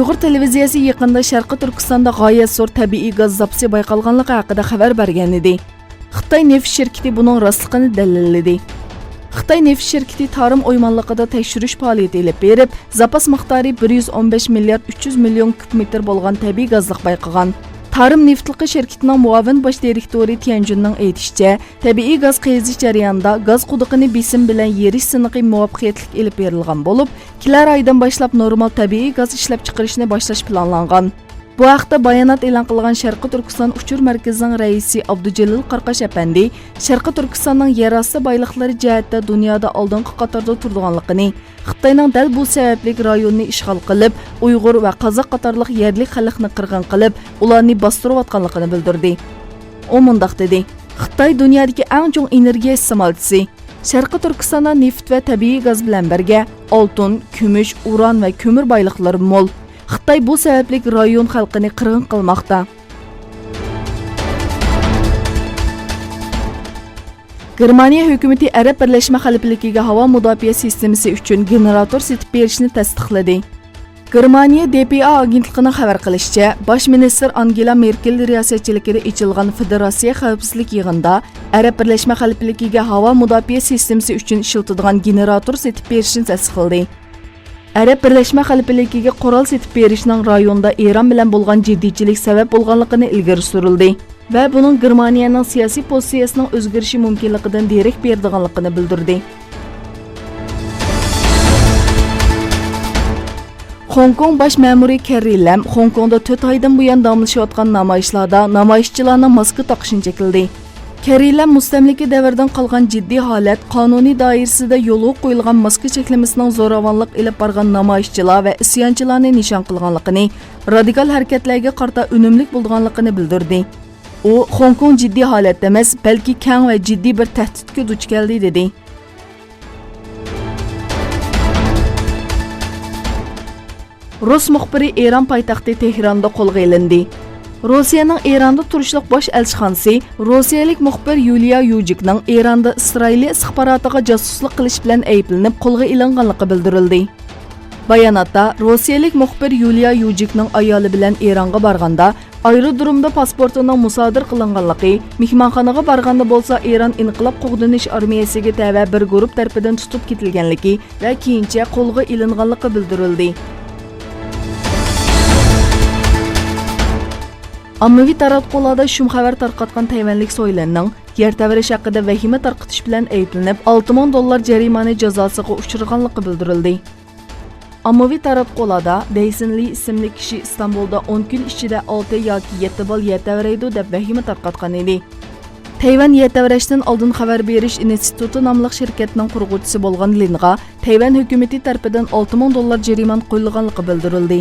Uyg'ur televiziyasi yaqında Sharqi Turkistonda g'oyat zo'r tabiiy gaz zapasi bayqalganligi haqida xabar bergan edi. Xitoy neft shirkati buning rostligini dalilladi. Xitoy neft shirkati Tarim o'ymonligida tekshirish faoliyati olib berib, zapas miqdori 115 milliard 300 million kub metr bo'lgan tabiiy gazlik bayqagan. Tarim neftliki shirkatining muavin bosh direktori Tianjunning aytishicha, tabiiy gaz qazish jarayonida gaz quduqini besim bilan yerish siniqi muvaffaqiyatli olib berilgan bo'lib, kelar oydan boshlab normal tabiiy gaz ishlab chiqarishni boshlash planlangan. Bu haqda bayonot e'lon qilgan Sharqi Turkiston uchur markazining raisi Abdujalil Qarqash apandi, Sharqi Turkistonning yerosti boyliqlari jihatda dunyoda oldingi qatorda turganligini, Xitoyning dal bu sababli rayonni ishg'ol qilib, Uyg'ur va Qozoq qatorliq yerlik xalqni qirg'in qilib, ularni bostirayotganligini bildirdi. U mundaq dedi: Xitoy dunyodagi eng chong energiya iste'molchisi. Sharqi Turkistonda neft va tabiiy gaz bilan birga oltin, kumush, uran va ko'mir boyliqlari mo'l. Xitoy bu sababli rayon xalqini qirg'in qilmoqda. Germaniya hukumati Arab Birlashma Xalifligiga havo mudofaa sistemasi uchun generator setib berishni tasdiqladi. Germaniya DPA agentligining xabar qilishicha, bosh ministr Angela Merkel riyosatchiligida ochilgan Federatsiya xavfsizlik yig'inida Arab Birlashma Xalifligiga havo mudofaa sistemasi uchun ishlatiladigan generator setib berishni tasdiqladi. Arab Birlashma Xalifligiga qurol setib berishning rayonda Eron bilan bo'lgan jiddiychilik sabab bo'lganligini ilgari surildi va buning Germaniyaning siyosiy pozitsiyasining o'zgarishi mumkinligidan derak berdiganligini bildirdi. Hong Kong bosh ma'muri Carrie Lam Hong Kongda 4 oydan buyon davomlashayotgan namoyishlarda namoyishchilarning maska taqishini chekildi. Carrie Lam mustamlika davrdan qolgan jiddiy holat, qonuniy doirasida yo'lga qo'yilgan maska cheklamasining zo'ravonlik ilib borgan namoyishchilar va isyonchilarni nishon qilganligini, radikal harakatlarga qarta unumli bo'lganligini bildirdi. U Hong Kong jiddiy holat emas, balki keng va jiddiy bir tahdidga duch keldi dedi. Rus muxbiri Eron poytaxti Tehronda qo'lga olindi. Rossiyaning Eronda turishliq bosh elchixonasi rossiyalik muxbir Yuliya Yujikning Eronda Isroiliya istixbarotiga josuslik qilish bilan ayblanib qo'lga olinganligi bildirildi. Bayonotda rossiyalik muxbir Yuliya Yujikning ayoli bilan Eronga borganda aerodromda pasportining musodir qilinganligi, mehmonxonaga borganda bo'lsa Eron inqilob qo'g'dinish armiyasiga tava bir guruh tarafidan tutib ketilganligi va keyincha qo'lga olinganligi bildirildi. Ammaviy taratqularda shum xabar tarqatgan Tayvanlik so'ylanning yer tavrish haqida vahima tarqatish bilan ayblanib $6000 jarimani jazosiga uchraganligi bildirildi. Ammaviy taratqularda Dyson Lee ismli kishi Istanbulda 10 kun ichida 6 yoki 7 bol yer tavraydi deb vahima tarqatgan edi. Tayvan yer tavrashdan oldin xabar berish instituti nomli shirkatning qurg'uvchisi bo'lgan Linga Tayvan hukumati tomonidan $6000 jariman qo'yilganligi bildirildi.